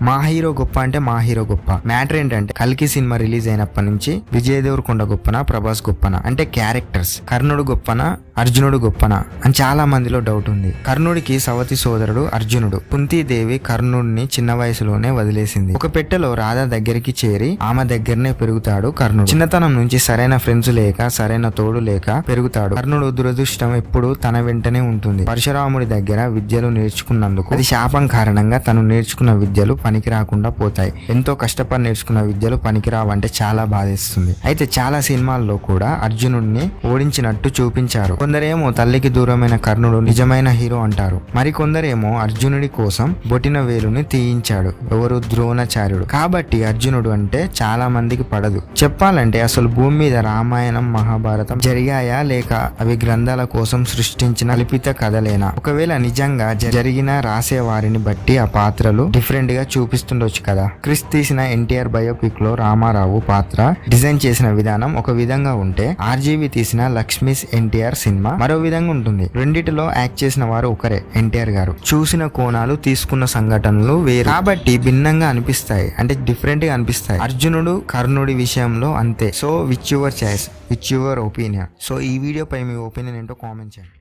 మా హీరో గొప్ప అంటే మా హీరో గొప్ప. మ్యాటర్ ఏంటంటే కల్కి సినిమా రిలీజ్ అయినప్పటి నుంచి విజయ్ దేవరకొండ గొప్పనా ప్రభాస్ గొప్పనా అంటే క్యారెక్టర్స్, కర్ణుడు గొప్పనా అర్జునుడు గొప్పనా అని చాలా మందిలో డౌట్ ఉంది. కర్ణుడికి సవతి సోదరుడు అర్జునుడు. కుంతీదేవి కర్ణుడిని చిన్న వయసులోనే వదిలేసింది. ఒక పెట్టెలో రాధ దగ్గరికి చేరి ఆమె దగ్గరనే పెరుగుతాడు కర్ణుడు. చిన్నతనం నుంచి సరైన ఫ్రెండ్స్ లేక సరైన తోడు లేక పెరుగుతాడు. కర్ణుడు దురదృష్టం ఎప్పుడు తన వెంటనే ఉంటుంది. పరశురాముడి దగ్గర విద్యలు నేర్చుకున్నందుకు అది శాపం కారణంగా తను నేర్చుకున్న విద్యలు పనికి రాకుండా పోతాయి. ఎంతో కష్టపడి నేర్చుకున్న విద్యలు పనికిరావంటే చాలా బాధేస్తుంది. అయితే చాలా సినిమాల్లో కూడా అర్జునుడిని ఓడించినట్టు చూపించారు. కొందరేమో తల్లికి దూరమైన కర్ణుడు నిజమైన హీరో అంటారు. మరికొందరేమో అర్జునుడి కోసం బొటిన వేలుని తీయించాడు ఎవరు, ద్రోణాచార్యుడు. కాబట్టి అర్జునుడు అంటే చాలా మందికి పడదు. చెప్పాలంటే అసలు భూమి మీద రామాయణం మహాభారతం జరిగాయా లేక అవి గ్రంథాల కోసం సృష్టించిన కల్పిత కథలేనా? ఒకవేళ నిజంగా జరిగిన రాసే వారిని బట్టి ఆ పాత్రలు డిఫరెంట్ గా చూపిస్తుండొచ్చు కదా. క్రిస్ తీసిన ఎన్టీఆర్ బయోపిక్ లో రామారావు పాత్ర డిజైన్ చేసిన విధానం ఒక విధంగా ఉంటే ఆర్జీవి తీసిన లక్ష్మీస్ ఎన్టీఆర్ సినిమా మరో విధంగా ఉంటుంది. రెండిటిలో యాక్ట్ చేసిన వారు ఒకరే, ఎన్టీఆర్ గారు. చూసిన కోణాలు, తీసుకున్న సంఘటనలు వేరు కాబట్టి భిన్నంగా అనిపిస్తాయి, అంటే డిఫరెంట్ గా అనిపిస్తాయి. అర్జునుడు కర్ణుడి విషయంలో అంతే. So which your choice, which your opinion. So ఈ వీడియోపై మీ ఒపీనియన్ ఏంటో కామెంట్ చేయండి.